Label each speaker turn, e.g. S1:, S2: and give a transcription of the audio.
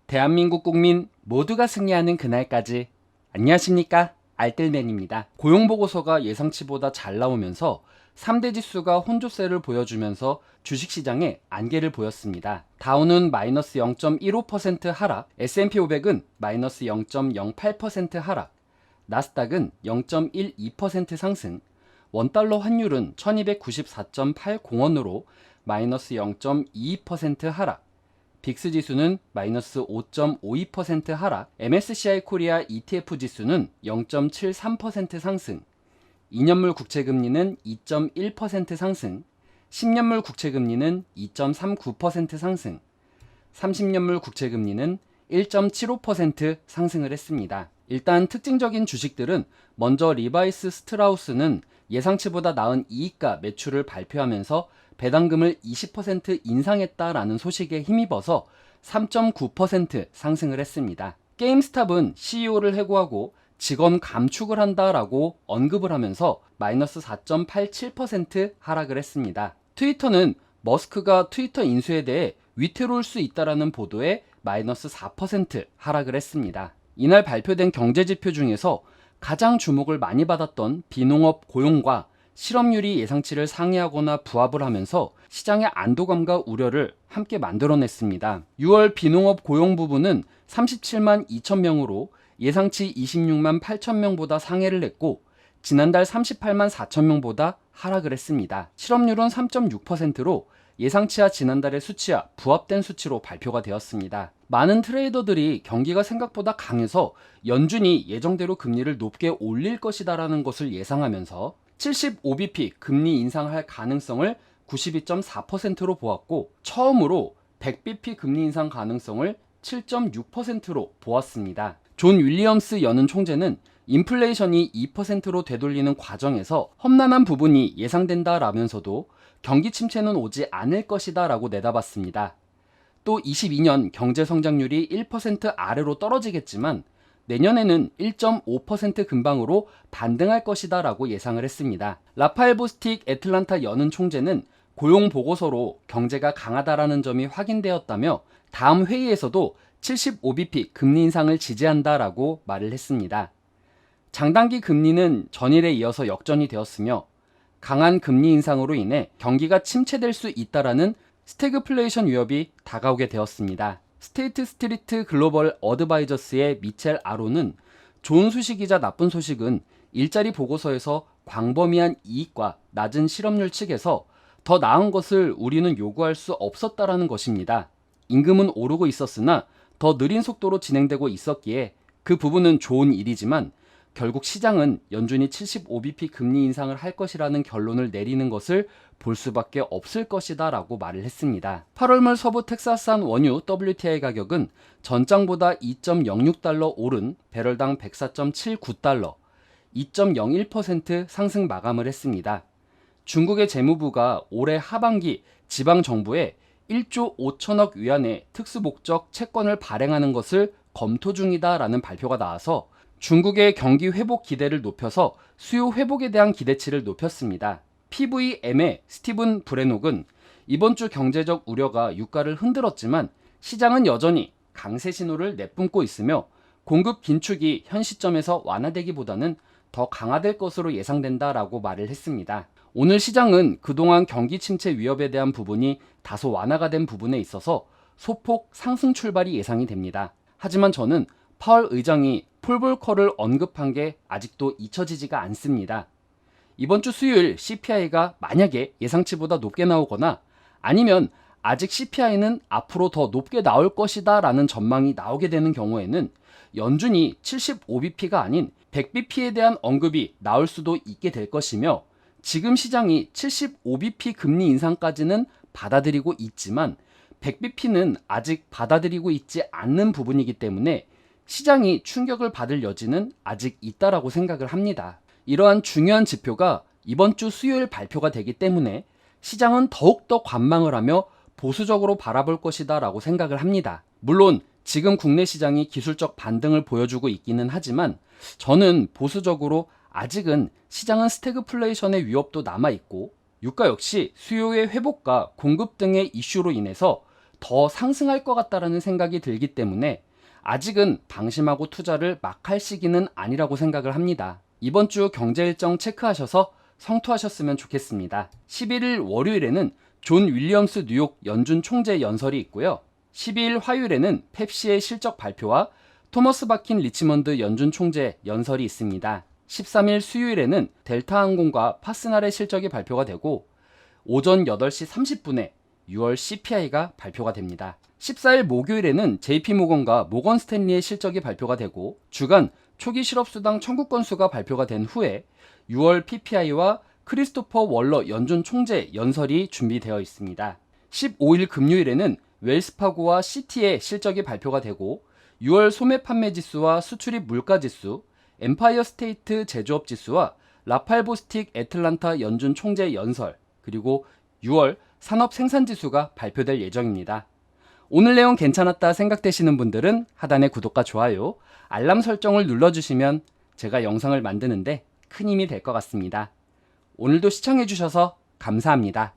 S1: 대한민국 국민 모두가 승리하는 그날까지. 안녕하십니까, 알뜰맨입니다. 고용보고서가 예상치보다 잘 나오면서 3대 지수가 혼조세를 보여주면서 주식시장에 안개를 보였습니다. 다우는 마이너스 0.15% 하락, S&P 500은 마이너스 0.08% 하락, 나스닥은 0.12% 상승, 원달러 환율은 1294.80원으로 마이너스 0.22% 하락, 빅스 지수는 마이너스 5.52% 하락, MSCI 코리아 ETF 지수는 0.73% 상승, 2년물 국채금리는 2.1% 상승, 10년물 국채금리는 2.39% 상승, 30년물 국채금리는 1.75% 상승을 했습니다. 일단 특징적인 주식들은 먼저 리바이스 스트라우스는 예상치보다 나은 이익과 매출을 발표하면서 배당금을 20% 인상했다라는 소식에 힘입어서 3.9% 상승을 했습니다. 게임스탑은 CEO를 해고하고 직원 감축을 한다라고 언급을 하면서 마이너스 4.87% 하락을 했습니다. 트위터는 머스크가 트위터 인수에 대해 위태로울 수 있다라는 보도에 마이너스 4% 하락을 했습니다. 이날 발표된 경제지표 중에서 가장 주목을 많이 받았던 비농업 고용과 실업률이 예상치를 상회하거나 부합을 하면서 시장의 안도감과 우려를 함께 만들어냈습니다. 6월 비농업 고용 부분은 37만 2천 명으로 예상치 26만 8천 명보다 상회를 했고 지난달 38만 4천 명보다 하락을 했습니다. 실업률은 3.6%로 예상치와 지난달의 수치와 부합된 수치로 발표가 되었습니다. 많은 트레이더들이 경기가 생각보다 강해서 연준이 예정대로 금리를 높게 올릴 것이다라는 것을 예상하면서 75bp 금리 인상할 가능성을 92.4%로 보았고 처음으로 100bp 금리 인상 가능성을 7.6%로 보았습니다. 존 윌리엄스 연은 총재는 인플레이션이 2%로 되돌리는 과정에서 험난한 부분이 예상된다라면서도 경기 침체는 오지 않을 것이다 라고 내다봤습니다. 또 22년 경제 성장률이 1% 아래로 떨어지겠지만 내년에는 1.5% 근방으로 반등할 것이다 라고 예상을 했습니다. 라파엘 보스틱 애틀란타 연은 총재는 고용 보고서로 경제가 강하다라는 점이 확인되었다며 다음 회의에서도 75bp 금리 인상을 지지한다라고 말을 했습니다. 장단기 금리는 전일에 이어서 역전이 되었으며 강한 금리 인상으로 인해 경기가 침체될 수 있다라는 스태그플레이션 위협이 다가오게 되었습니다. 스테이트 스트리트 글로벌 어드바이저스의 미첼 아로는 좋은 소식이자 나쁜 소식은 일자리 보고서에서 광범위한 이익과 낮은 실업률 측에서 더 나은 것을 우리는 요구할 수 없었다라는 것입니다. 임금은 오르고 있었으나 더 느린 속도로 진행되고 있었기에 그 부분은 좋은 일이지만 결국 시장은 연준이 75bp 금리 인상을 할 것이라는 결론을 내리는 것을 볼 수밖에 없을 것이다 라고 말을 했습니다. 8월 말 서부 텍사스산 원유 WTI 가격은 전장보다 2.06달러 오른 배럴당 104.79달러, 2.01% 상승 마감을 했습니다. 중국의 재무부가 올해 하반기 지방정부에 1조 5천억 위안의 특수목적 채권을 발행하는 것을 검토 중이다라는 발표가 나와서 중국의 경기 회복 기대를 높여서 수요 회복에 대한 기대치를 높였습니다. PVM의 스티븐 브레녹은 이번 주 경제적 우려가 유가를 흔들었지만 시장은 여전히 강세 신호를 내뿜고 있으며 공급 긴축이 현 시점에서 완화되기보다는 더 강화될 것으로 예상된다라고 말을 했습니다. 오늘 시장은 그동안 경기 침체 위협에 대한 부분이 다소 완화가 된 부분에 있어서 소폭 상승 출발이 예상이 됩니다. 하지만 저는 파월 의장이 폴볼커를 언급한 게 아직도 잊혀지지가 않습니다. 이번 주 수요일 CPI가 만약에 예상치보다 높게 나오거나 아니면 아직 CPI는 앞으로 더 높게 나올 것이다 라는 전망이 나오게 되는 경우에는 연준이 75bp가 아닌 100bp에 대한 언급이 나올 수도 있게 될 것이며 지금 시장이 75bp 금리 인상까지는 받아들이고 있지만 100bp는 아직 받아들이고 있지 않는 부분이기 때문에 시장이 충격을 받을 여지는 아직 있다라고 생각을 합니다. 이러한 중요한 지표가 이번 주 수요일 발표가 되기 때문에 시장은 더욱더 관망을 하며 보수적으로 바라볼 것이다 라고 생각을 합니다. 물론 지금 국내 시장이 기술적 반등을 보여주고 있기는 하지만 저는 보수적으로 아직은 시장은 스태그플레이션의 위협도 남아있고 유가 역시 수요의 회복과 공급 등의 이슈로 인해서 더 상승할 것 같다라는 생각이 들기 때문에 아직은 방심하고 투자를 막 할 시기는 아니라고 생각을 합니다. 이번 주 경제 일정 체크하셔서 성투하셨으면 좋겠습니다. 11일 월요일에는 존 윌리엄스 뉴욕 연준 총재 연설이 있고요. 12일 화요일에는 펩시의 실적 발표와 토머스 바킨 리치먼드 연준 총재 연설이 있습니다. 13일 수요일에는 델타항공과 파스날의 실적이 발표가 되고 오전 8시 30분에 6월 CPI가 발표가 됩니다. 14일 목요일에는 JP모건과 모건 스탠리의 실적이 발표가 되고 주간 초기 실업수당 청구 건수가 발표가 된 후에 6월 PPI와 크리스토퍼 월러 연준 총재 연설이 준비되어 있습니다. 15일 금요일에는 웰스파고와 시티의 실적이 발표가 되고 6월 소매 판매 지수와 수출입 물가 지수, 엠파이어 스테이트 제조업 지수와 라팔 보스틱 애틀란타 연준 총재 연설, 그리고 6월 산업 생산 지수가 발표될 예정입니다. 오늘 내용 괜찮았다 생각되시는 분들은 하단의 구독과 좋아요, 알람 설정을 눌러주시면 제가 영상을 만드는데 큰 힘이 될 것 같습니다. 오늘도 시청해주셔서 감사합니다.